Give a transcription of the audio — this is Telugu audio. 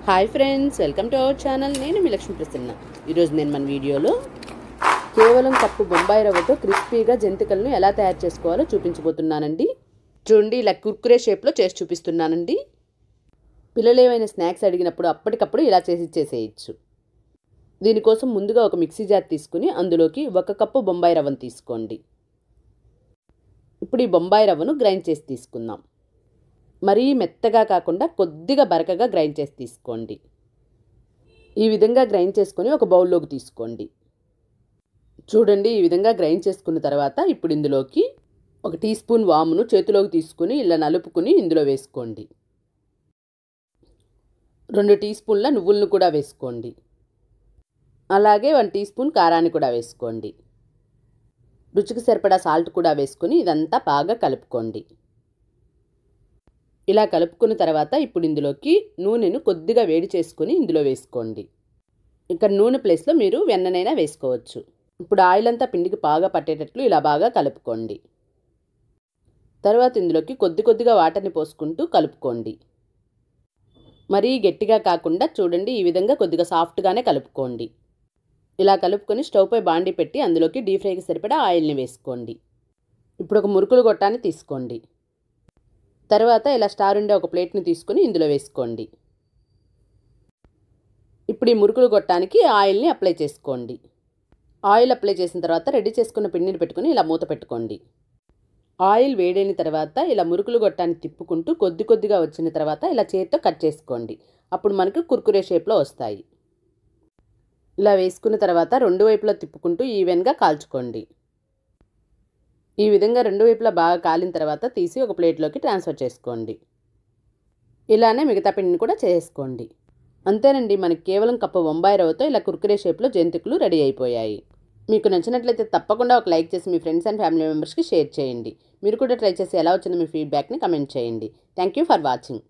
Hi friends, welcome to our channel. నేను మీ లక్ష్మీ ప్రసన్న. ఈరోజు నేను మన వీడియోలో కేవలం కప్పు బొంబాయి రవ్వతో క్రిస్పీగా జంతికలను ఎలా తయారు చేసుకోవాలో చూపించబోతున్నానండి. చూడండి, ఇలా కుర్కురే షేప్లో చేసి చూపిస్తున్నానండి. పిల్లలు ఏమైనా స్నాక్స్ అడిగినప్పుడు అప్పటికప్పుడు ఇలా చేసి ఇచ్చేసేయచ్చు. దీనికోసం ముందుగా ఒక మిక్సీ జార్ తీసుకుని అందులోకి 1 కప్పు బొంబాయి రవ్వను తీసుకోండి. ఇప్పుడు ఈ బొంబాయి రవ్వను గ్రైండ్ చేసి తీసుకుందాం. మరీ మెత్తగా కాకుండా కొద్దిగా బరకగా గ్రైండ్ చేసి తీసుకోండి. ఈ విధంగా గ్రైండ్ చేసుకొని ఒక బౌల్లోకి తీసుకోండి. చూడండి, ఈ విధంగా గ్రైండ్ చేసుకున్న తర్వాత ఇప్పుడు ఇందులోకి 1 టీ స్పూన్ వామును చేతిలోకి తీసుకుని ఇలా నలుపుకుని ఇందులో వేసుకోండి. 2 టీ స్పూన్ల నువ్వులను కూడా వేసుకోండి. అలాగే 1 టీ స్పూన్ కారాన్ని కూడా వేసుకోండి. రుచికి సరిపడా సాల్ట్ కూడా వేసుకొని ఇదంతా బాగా కలుపుకోండి. ఇలా కలుపుకున్న తర్వాత ఇప్పుడు ఇందులోకి నూనెను కొద్దిగా వేడి చేసుకొని ఇందులో వేసుకోండి. ఇక్కడ నూనె ప్లేస్లో మీరు వెన్ననైనా వేసుకోవచ్చు. ఇప్పుడు ఆయిల్ అంతా పిండికి బాగా పట్టేటట్లు ఇలా బాగా కలుపుకోండి. తర్వాత ఇందులోకి కొద్దిగా వాటర్ని పోసుకుంటూ కలుపుకోండి. మరీ గట్టిగా కాకుండా చూడండి, ఈ విధంగా కొద్దిగా సాఫ్ట్గానే కలుపుకోండి. ఇలా కలుపుకొని స్టవ్ పై బాండి పెట్టి అందులోకి డీప్ ఫ్రైకి సరిపడా ఆయిల్ని వేసుకోండి. ఇప్పుడు ఒక మురుకులు గొట్టాన్ని తీసుకోండి. తర్వాత ఇలా స్టార్ ఉండే ఒక ప్లేట్ని తీసుకుని ఇందులో వేసుకోండి. ఇప్పుడు ఈ మురుకులు గొట్టానికి ఆయిల్ని అప్లై చేసుకోండి. ఆయిల్ అప్లై చేసిన తర్వాత రెడీ చేసుకున్న పిండిని పెట్టుకుని ఇలా మూత పెట్టుకోండి. ఆయిల్ వేడైన తర్వాత ఇలా మురుకులు గొట్టాన్ని తిప్పుకుంటూ కొద్దిగా వచ్చిన తర్వాత ఇలా చేతితో కట్ చేసుకోండి. అప్పుడు మనకు కుర్కురే షేప్లో వస్తాయి. ఇలా వేసుకున్న తర్వాత 2 వైపులా తిప్పుకుంటూ ఈవెన్గా కాల్చుకోండి. ఈ విధంగా 2 వైపులా బాగా కాలిన తర్వాత తీసి ఒక ప్లేట్లోకి ట్రాన్స్ఫర్ చేసుకోండి. ఇలానే మిగతా పిండిని కూడా చేసుకోండి. అంతేనండి, మనకి కేవలం కప్పు బొంబాయి రవ్వతో ఇలా కుర్కురే షేప్లో జంతికలు రెడీ అయిపోయాయి. మీకు నచ్చినట్లయితే తప్పకుండా ఒక లైక్ చేసి మీ ఫ్రెండ్స్ అండ్ ఫ్యామిలీ మెంబర్స్కి షేర్ చేయండి. మీరు కూడా ట్రై చేసి ఎలా వచ్చిందో మీ ఫీడ్బ్యాక్ని కమెంట్ చేయండి. Thank you for watching.